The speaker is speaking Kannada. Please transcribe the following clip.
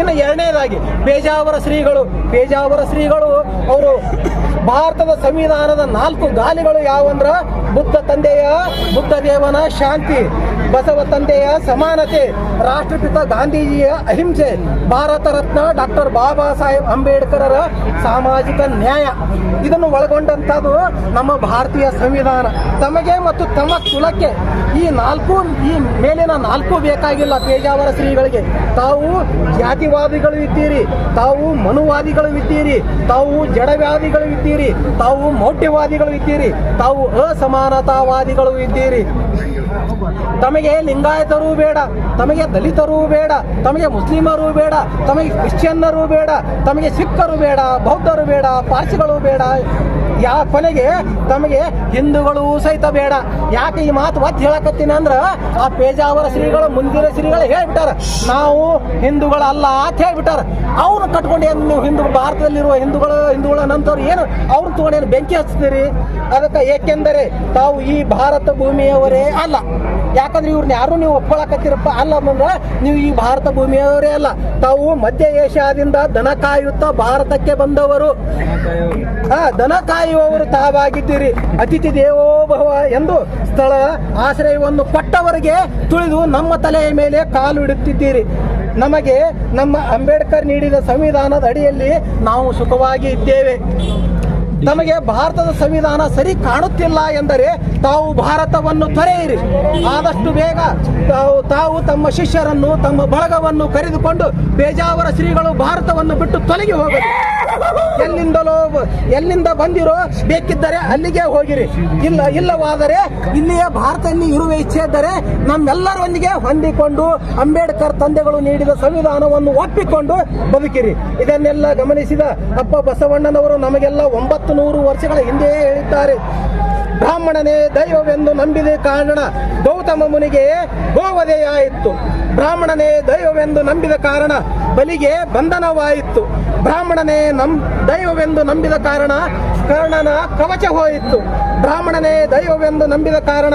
ಇನ್ನು ಎರಡನೇದಾಗಿ ಪೇಜಾವರ ಶ್ರೀಗಳು ಅವರು ಭಾರತದ ಸಂವಿಧಾನದ 4 ಗಾಲಿಗಳು ಯಾವಂದ್ರ ಬುದ್ಧ ದೇವನ ಶಾಂತಿ, ಬಸವ ತಂದೆಯ ಸಮಾನತೆ, ರಾಷ್ಟ್ರಪಿತ ಗಾಂಧೀಜಿಯ ಅಹಿಂಸೆ, ಭಾರತ ರತ್ನ ಡಾಕ್ಟರ್ ಬಾಬಾ ಸಾಹೇಬ್ ಅಂಬೇಡ್ಕರರ ಸಾಮಾಜಿಕ ನ್ಯಾಯ, ಇದನ್ನು ಒಳಗೊಂಡಂಥದ್ದು ನಮ್ಮ ಭಾರತೀಯ ಸಂವಿಧಾನ. ತಮಗೆ ಮತ್ತು ತಮ್ಮ ಕುಲಕ್ಕೆ ಈ ಮೇಲಿನ 4 ಬೇಕಾಗಿಲ್ಲ. ಪೇಜಾವರ ಶ್ರೀಗಳಿಗೆ ತಾವು ಜಾತಿವಾದಿಗಳು ಇದ್ದೀರಿ, ತಾವು ಮನುವಾದಿಗಳು ಇದ್ದೀರಿ, ತಾವು ಜಡವಾದಿಗಳು ಇದ್ದೀರಿ, ತಾವು ಮೌಢ್ಯವಾದಿಗಳು ಇದ್ದೀರಿ, ತಾವು ಅಸಮಾನತಾವಾದಿಗಳು ಇದ್ದೀರಿ. ತಮಗೆ ಲಿಂಗಾಯತರು ಬೇಡ, ತಮಗೆ ದಲಿತರು ಬೇಡ, ತಮಗೆ ಮುಸ್ಲಿಮರು ಬೇಡ, ತಮಗೆ ಕ್ರಿಶ್ಚಿಯನ್ನರು ಬೇಡ, ತಮಗೆ ಸಿಖ್ಖರು ಬೇಡ, ಬೌದ್ಧರು ಬೇಡ, ಪಾರ್ಸಿಗಳು ಬೇಡ, ಕೊನೆಗೆ ತಮಗೆ ಹಿಂದೂಗಳು ಸಹಿತ ಬೇಡ. ಯಾಕೆ ಈ ಮಾತು ಒತ್ತಿ ಹೇಳಕತ್ತೀನಿ ಅಂದ್ರೆ ಆ ಪೇಜಾವರ ಶ್ರೀಗಳು ಮುಂದಿನ ಶ್ರೀಗಳು ಹೇಳ್ಬಿಟ್ಟಾರ ನಾವು ಹಿಂದೂಗಳಲ್ಲ ಅಂತ ಹೇಳ್ಬಿಟ್ಟಾರ. ಅವ್ರು ಕಟ್ಕೊಂಡು ನೀವು ಭಾರತದಲ್ಲಿರುವ ಹಿಂದೂಗಳ ನಂತರ ಏನು ಅವ್ರು ತಗೊಂಡೇನು ಬೆಂಕಿ ಹಚ್ತೀರಿ? ಅದಕ್ಕೆ ಏಕೆಂದರೆ ತಾವು ಈ ಭಾರತ ಭೂಮಿಯವರೇ ಅಲ್ಲ. ಯಾಕಂದ್ರೆ ಇವ್ರನ್ನ ಯಾರು ನೀವು ಒಪ್ಕೊಳಕತ್ತೀರಪ್ಪ ಅಲ್ಲ ಅಂದ್ರೆ ನೀವು ಈ ಭಾರತ ಭೂಮಿಯವರೇ ಅಲ್ಲ. ತಾವು ಮಧ್ಯ ಏಷ್ಯಾದಿಂದ ದನ ಕಾಯುತ್ತಾ ಭಾರತಕ್ಕೆ ಬಂದವರು, ದನ ಕಾಯುವವರು ತಾವಾಗಿದ್ದೀರಿ. ಅತಿಥಿ ದೇವೋಭವ ಎಂದು ಸ್ಥಳ ಆಶ್ರಯವನ್ನು ಕೊಟ್ಟವರಿಗೆ ತುಳಿದು ನಮ್ಮ ತಲೆಯ ಮೇಲೆ ಕಾಲು ಇಡುತ್ತಿದ್ದೀರಿ. ನಮಗೆ ನಮ್ಮ ಅಂಬೇಡ್ಕರ್ ನೀಡಿದ ಸಂವಿಧಾನದ ಅಡಿಯಲ್ಲಿ ನಾವು ಸುಖವಾಗಿ ಇದ್ದೇವೆ. ನಮಗೆ ಭಾರತದ ಸಂವಿಧಾನ ಸರಿ ಕಾಣುತ್ತಿಲ್ಲ ಎಂದರೆ ತಾವು ಭಾರತವನ್ನು ತೊರೆಯಿರಿ. ಆದಷ್ಟು ಬೇಗ ತಾವು ತಮ್ಮ ಶಿಷ್ಯರನ್ನು ತಮ್ಮ ಬಳಗವನ್ನು ಕರೆದುಕೊಂಡು ಪೇಜಾವರ ಶ್ರೀಗಳು ಭಾರತವನ್ನು ಬಿಟ್ಟು ತೊಲಗಿ ಹೋಗಲಿ. ಎಲ್ಲಿಂದ ಬಂದಿರೋ ಬೇಕಿದ್ದರೆ ಅಲ್ಲಿಗೆ ಹೋಗಿರಿ, ಇಲ್ಲವಾದರೆ ಇಲ್ಲಿಯೇ ಭಾರತದಲ್ಲಿ ಇರುವ ಇಚ್ಛೆ ಇದ್ದರೆ ನಮ್ಮೆಲ್ಲರೊಂದಿಗೆ ಹೊಂದಿಕೊಂಡು ಅಂಬೇಡ್ಕರ್ ತಂದೆಗಳು ನೀಡಿದ ಸಂವಿಧಾನವನ್ನು ಒಪ್ಪಿಕೊಂಡು ಬದುಕಿರಿ. ಇದನ್ನೆಲ್ಲ ಗಮನಿಸಿದ ಅಪ್ಪ ಬಸವಣ್ಣನವರು ನಮಗೆಲ್ಲ 900 ವರ್ಷಗಳ ಹಿಂದೆಯೇ ಹೇಳಿದ್ದಾರೆ. ಬ್ರಾಹ್ಮಣನೇ ದೈವವೆಂದು ನಂಬಿದ ಕಾರಣ ಗೌತಮ ಮುನಿಗೆ ಗೋವಧೆಯಾಯಿತು. ಬ್ರಾಹ್ಮಣನೇ ದೈವವೆಂದು ನಂಬಿದ ಕಾರಣ ಬಲಿಗೆ ಬಂಧನವಾಯಿತು. ಬ್ರಾಹ್ಮಣನೇ ದೈವವೆಂದು ನಂಬಿದ ಕಾರಣ ಕರ್ಣನ ಕವಚ ಹೋಯಿತು. ಬ್ರಾಹ್ಮಣನೇ ದೈವವೆಂದು ನಂಬಿದ ಕಾರಣ